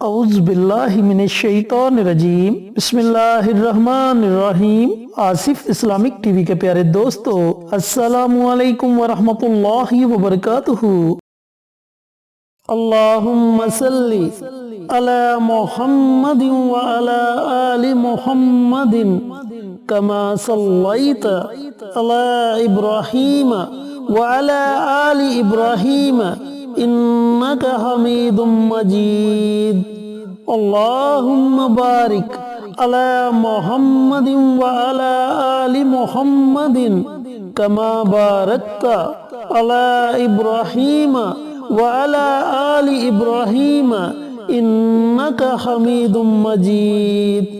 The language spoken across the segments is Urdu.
اعوذ باللہ من الشیطان الرجیم بسم اللہ الرحمن الرحیم۔ آصف اسلامک ٹی وی کے پیارے دوستو، السلام علیکم ورحمۃ اللہ وبرکاتہ۔ اللہم صلی علی محمد وعلی آل محمد کما صلیت علی ابراہیم وعلی آل ابراہیم انک حمید مجید۔ اللہم بارک علی محمد وعلی آل محمد کما بارکت علی ابراہیم وعلی آل ابراہیم انک حمید مجید۔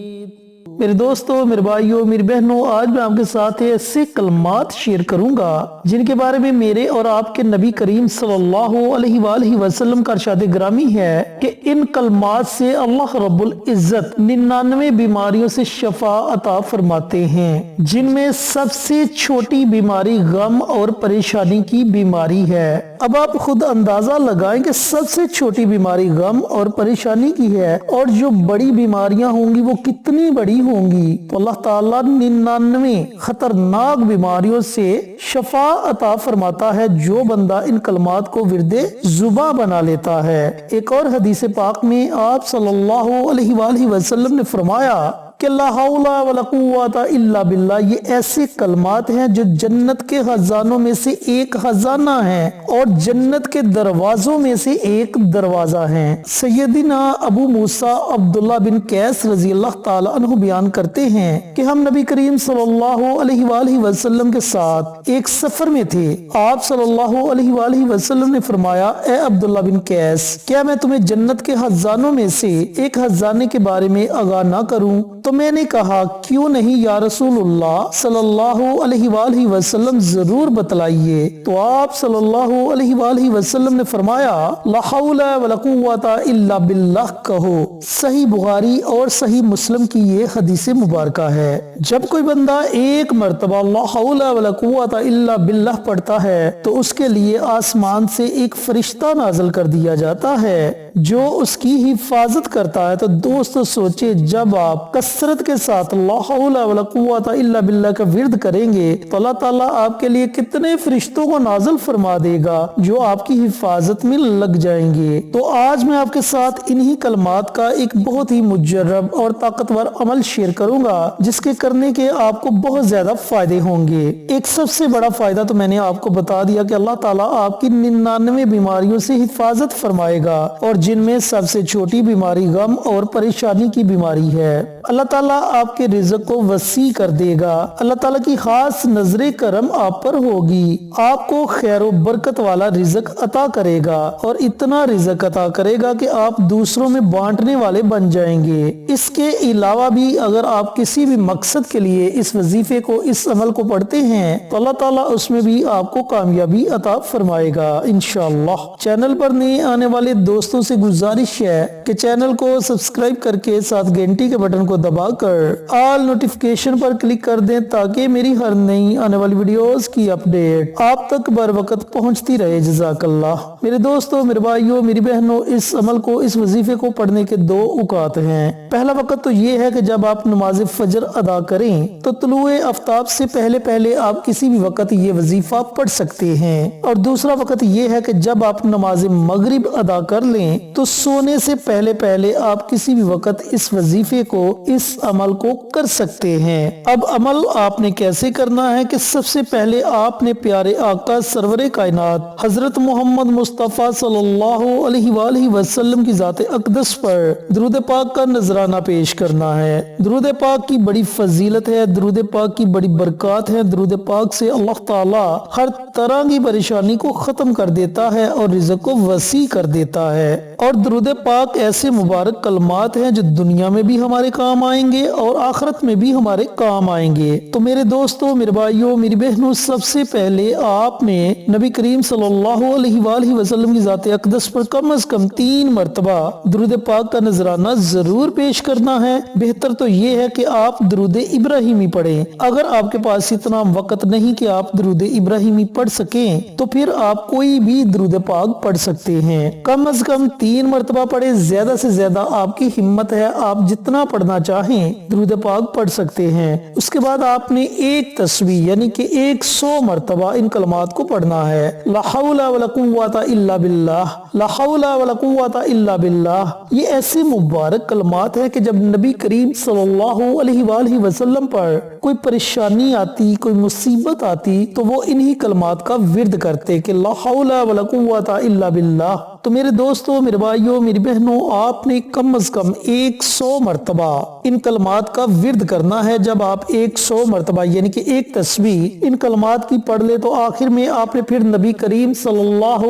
میرے دوستو، میرے بھائیو، میری بہنوں، آج میں آپ کے ساتھ ایسے کلمات شیئر کروں گا جن کے بارے میں میرے اور آپ کے نبی کریم صلی اللہ علیہ وآلہ وسلم کا ارشاد گرامی ہے کہ ان کلمات سے اللہ رب العزت 99 بیماریوں سے شفا عطا فرماتے ہیں، جن میں سب سے چھوٹی بیماری غم اور پریشانی کی بیماری ہے۔ اب آپ خود اندازہ لگائیں کہ سب سے چھوٹی بیماری غم اور پریشانی کی ہے، اور جو بڑی بیماریاں ہوں گی وہ کتنی بڑی ہوں گی۔ تو اللہ تعالیٰ 99 خطرناک بیماریوں سے شفا عطا فرماتا ہے جو بندہ ان کلمات کو ورد زباں بنا لیتا ہے۔ ایک اور حدیث پاک میں آپ صلی اللہ علیہ وآلہ وسلم نے فرمایا کہ لا حول ولا قوت الا باللہ، یہ ایسے کلمات ہیں جو جنت کے خزانوں میں سے ایک خزانہ ہے اور جنت کے دروازوں میں سے ایک دروازہ ہے۔ سیدنا ابو موسیٰ عبداللہ بن قیس رضی اللہ تعالی عنہ بیان کرتے ہیں کہ ہم نبی کریم صلی اللہ علیہ وآلہ وسلم کے ساتھ ایک سفر میں تھے۔ آپ صلی اللہ علیہ وآلہ وسلم نے فرمایا، اے عبداللہ بن قیس، کیا میں تمہیں جنت کے خزانوں میں سے ایک خزانے کے بارے میں آگاہ نہ کروں؟ تو میں نے کہا، کیوں نہیں یا رسول اللہ صلی اللہ علیہ وآلہ وسلم، ضرور بتلائیے۔ تو آپ صلی اللہ علیہ وآلہ وسلم نے فرمایا، لا حول ولا قوت الا باللہ کہو۔ صحیح بخاری اور صحیح مسلم کی یہ حدیث مبارکہ ہے۔ جب کوئی بندہ ایک مرتبہ لا حول ولا قوت الا باللہ پڑھتا ہے تو اس کے لیے آسمان سے ایک فرشتہ نازل کر دیا جاتا ہے جو اس کی حفاظت کرتا ہے۔ تو دوستو سوچے، جب آپ کثرت کے ساتھ لا حول ولا قوت الا باللہ کا ورد کریں گے تو اللہ تعالیٰ آپ کے لیے کتنے فرشتوں کو نازل فرما دے گا جو آپ کی حفاظت میں لگ جائیں گے۔ تو آج میں آپ کے ساتھ انہی کلمات کا ایک بہت ہی مجرب اور طاقتور عمل شیئر کروں گا جس کے کرنے کے آپ کو بہت زیادہ فائدے ہوں گے۔ ایک سب سے بڑا فائدہ تو میں نے آپ کو بتا دیا کہ اللہ تعالیٰ آپ کی 99 بیماریوں سے حفاظت فرمائے گا، اور جن میں سب سے چھوٹی بیماری غم اور پریشانی کی بیماری ہے۔ اللہ تعالیٰ آپ کے رزق کو وسیع کر دے گا۔ اللہ تعالیٰ کی خاص نظر کرم آپ پر ہوگی، آپ کو خیر و برکت والا رزق عطا کرے گا، اور اتنا رزق عطا کرے گا کہ آپ دوسروں میں بانٹنے والے بن جائیں گے۔ اس کے علاوہ بھی اگر آپ کسی بھی مقصد کے لیے اس وظیفے کو، اس عمل کو پڑھتے ہیں تو اللہ تعالیٰ اس میں بھی آپ کو کامیابی عطا فرمائے گا انشاءاللہ۔ چینل پر نئے آنے والے دوستوں سے گزارش ہے کہ چینل کو سبسکرائب کر کے ساتھ گھنٹی کے بٹن کو دبا کر آل نوٹیفیکیشن پر کلک کر دیں تاکہ میری ہر نئی آنے والی ویڈیوز کی اپڈیٹ آپ تک بر وقت پہنچتی رہے۔ جزاک اللہ۔ میرے دوستو، میرے بھائیو، میری بہنوں، اس عمل کو، اس وظیفے کو پڑھنے کے دو اوقات ہیں۔ پہلا وقت تو یہ ہے کہ جب آپ نماز فجر ادا کریں تو طلوع آفتاب سے پہلے پہلے آپ کسی بھی وقت یہ وظیفہ پڑھ سکتے ہیں، اور دوسرا وقت یہ ہے کہ جب آپ نماز مغرب ادا کر لیں تو سونے سے پہلے پہلے آپ کسی بھی وقت اس وظیفے کو، اس عمل کو کر سکتے ہیں۔ اب عمل آپ نے کیسے کرنا ہے کہ سب سے پہلے آپ نے پیارے آقا سرور کائنات حضرت محمد مصطفیٰ صلی اللہ علیہ وآلہ وسلم کی ذات اقدس پر درود پاک کا نذرانہ پیش کرنا ہے۔ درود پاک کی بڑی فضیلت ہے، درود پاک کی بڑی برکات ہے۔ درود پاک سے اللہ تعالیٰ ہر طرح کی پریشانی کو ختم کر دیتا ہے اور رزق کو وسیع کر دیتا ہے۔ اور درود پاک ایسے مبارک کلمات ہیں جو دنیا میں بھی ہمارے کام آئیں گے اور آخرت میں بھی ہمارے کام آئیں گے۔ تو میرے دوستو، میرے بھائیو، میری بہنوں، سب سے پہلے آپ نے نبی کریم صلی اللہ علیہ وآلہ وسلم کی ذات اقدس پر کم از کم 3 مرتبہ درود پاک کا نذرانہ ضرور پیش پیش کرنا ہے، بہتر تو یہ ہے کہ آپ درود ابراہیمی پڑھیں۔ اگر آپ کے پاس اتنا وقت نہیں کہ آپ درود ابراہیمی پڑھ سکیں تو پھر آپ کوئی بھی درود پاک پڑھ سکتے ہیں، کم از کم 3 مرتبہ پڑھیں، زیادہ سے زیادہ آپ کی ہمت ہے، آپ جتنا پڑھنا چاہیں درود پاک پڑھ سکتے ہیں۔ اس کے بعد آپ نے ایک تسبیح یعنی کہ 100 مرتبہ ان کلمات کو پڑھنا ہے، لا حول ولا قوت الا باللہ، لا حول ولا قوت الا باللہ۔ یہ ایسے مبارک کلمات ہیں کہ جب نبی کریم صلی اللہ علیہ وآلہ وسلم پر کوئی پریشانی آتی، کوئی مصیبت آتی تو وہ انہی کلمات کا ورد کرتے کہ لا حول ولا قوت الا باللہ۔ تو میرے دوستو، میرے بھائیوں، میری بہنوں، آپ نے کم از کم 100 مرتبہ ان کلمات کا ورد کرنا ہے۔ جب آپ 100 مرتبہ یعنی کہ ایک تسبیح ان کلمات کی پڑھ لے تو آخر میں آپ نے پھر نبی کریم صلی اللہ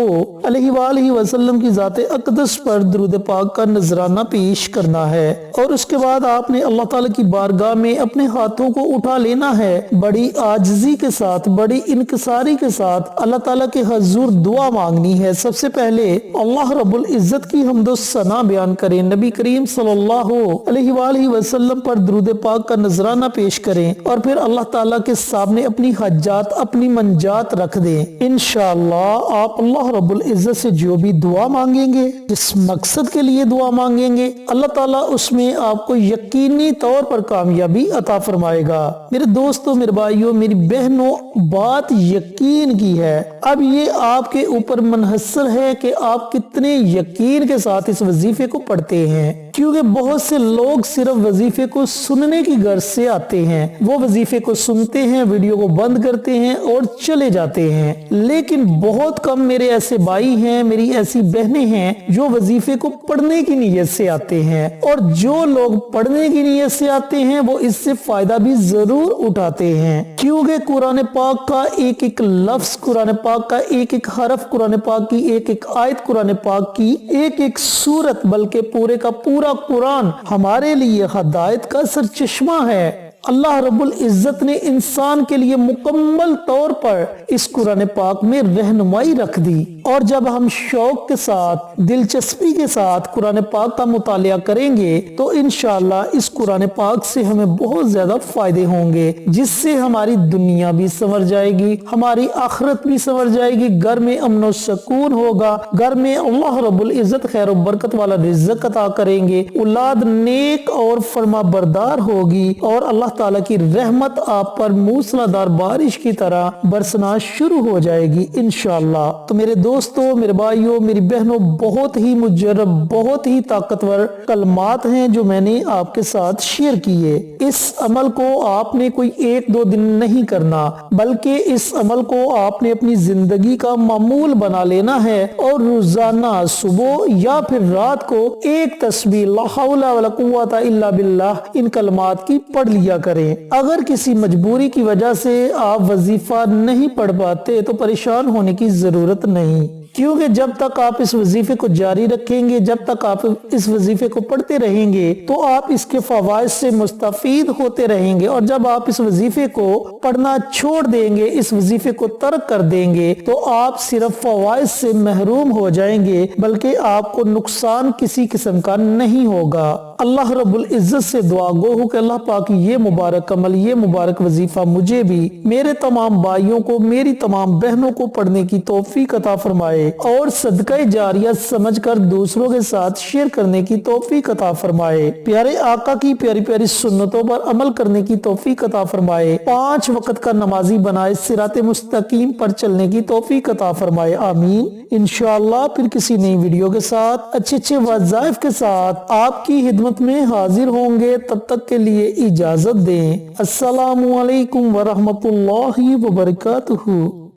علیہ وآلہ وسلم کی ذات اقدس پر درود پاک کا نذرانہ پیش کرنا ہے، اور اس کے بعد آپ نے اللہ تعالیٰ کی بارگاہ میں اپنے ہاتھوں کو اٹھا لینا ہے، بڑی عاجزی کے ساتھ، بڑی انکساری کے ساتھ اللہ تعالیٰ کے حضور دعا مانگنی ہے۔ سب سے پہلے اللہ رب العزت کی حمد و ثنا بیان کریں، نبی کریم صلی اللہ علیہ وآلہ وسلم پر درود پاک کا نذرانہ پیش کریں، اور پھر اللہ تعالیٰ کے سامنے اپنی حاجات، اپنی منجات رکھ دیں۔ انشاءاللہ آپ اللہ رب العزت سے جو بھی دعا مانگیں گے، جس مقصد کے لیے دعا مانگیں گے، اللہ تعالیٰ اس میں آپ کو یقینی طور پر کامیابی عطا فرمائے گا۔ میرے دوستو، میرے بھائیوں، میری بہنوں، بات یقین کی ہے، اب یہ آپ کے اوپر منحصر ہے کہ آپ کتنے یقین کے ساتھ اس وظیفے کو پڑھتے ہیں، کیونکہ بہت سے لوگ صرف وظیفے کو سننے کی غرض سے آتے ہیں، وہ وظیفے کو سنتے ہیں، ویڈیو کو بند کرتے ہیں اور چلے جاتے ہیں، لیکن بہت کم میرے ایسے بھائی ہیں، میری ایسی بہنیں ہیں جو وظیفے کو پڑھنے کی نیت سے آتے ہیں، اور جو لوگ پڑھنے کی نیت سے آتے ہیں وہ اس سے فائدہ بھی ضرور اٹھاتے ہیں، کیونکہ قرآن پاک کا ایک ایک لفظ، قرآن پاک کا ایک ایک حرف، قرآن پاک کی ایک ایک آیت، قرآن پاک کی ایک ایک سورت، بلکہ پورے کا پورا قرآن ہمارے لیے ہدایت کا سرچشمہ ہے۔ اللہ رب العزت نے انسان کے لیے مکمل طور پر اس قرآن پاک میں رہنمائی رکھ دی، اور جب ہم شوق کے ساتھ، دلچسپی کے ساتھ قرآن پاک کا مطالعہ کریں گے تو انشاءاللہ اس قرآن پاک سے ہمیں بہت زیادہ فائدے ہوں گے، جس سے ہماری دنیا بھی سنور جائے گی، ہماری آخرت بھی سنور جائے گی، گھر میں امن و سکون ہوگا، گھر میں اللہ رب العزت خیر و برکت والا رزق عطا کریں گے، اولاد نیک اور فرما بردار ہوگی، اور اللہ تعالیٰ کی رحمت آپ پر موسلادھار بارش کی طرح برسنا شروع ہو جائے گی انشاءاللہ۔ تو میرے دوستو، میرے بھائیوں، میری بہنوں، بہت ہی مجرب، بہت ہی طاقتور کلمات ہیں جو میں نے آپ کے ساتھ شیئر کیے۔ اس عمل کو آپ نے کوئی 1-2 دن نہیں کرنا، بلکہ اس عمل کو آپ نے اپنی زندگی کا معمول بنا لینا ہے، اور روزانہ صبح یا پھر رات کو ایک تسبیح لا حول ولا قوت الا باللہ ان کلمات کی پڑھ لیا کریں۔ اگر کسی مجبوری کی وجہ سے آپ وظیفہ نہیں پڑھ پاتے تو پریشان ہونے کی ضرورت نہیں، کیونکہ جب تک آپ اس وظیفے کو جاری رکھیں گے، جب تک آپ اس وظیفے کو پڑھتے رہیں گے تو آپ اس کے فوائد سے مستفید ہوتے رہیں گے، اور جب آپ اس وظیفے کو پڑھنا چھوڑ دیں گے، اس وظیفے کو ترک کر دیں گے تو آپ صرف فوائد سے محروم ہو جائیں گے، بلکہ آپ کو نقصان کسی قسم کا نہیں ہوگا۔ اللہ رب العزت سے دعا گو ہو کہ اللہ پاک یہ مبارک عمل، یہ مبارک وظیفہ مجھے بھی، میرے تمام بھائیوں کو، میری تمام بہنوں کو پڑھنے کی توفیق عطا فرمائے، اور صدقہ جاریہ سمجھ کر دوسروں کے ساتھ شیئر کرنے کی توفیق عطا فرمائے، پیارے آقا کی پیاری پیاری سنتوں پر عمل کرنے کی توفیق عطا فرمائے، 5 وقت کا نمازی بنائے، صراط مستقیم پر چلنے کی توفیق عطا فرمائے، آمین۔ انشاءاللہ پھر کسی نئی ویڈیو کے ساتھ، اچھے وظائف کے ساتھ آپ کی خدمت میں حاضر ہوں گے، تب تک کے لیے اجازت دیں۔ السلام علیکم ورحمۃ اللہ وبرکاتہ۔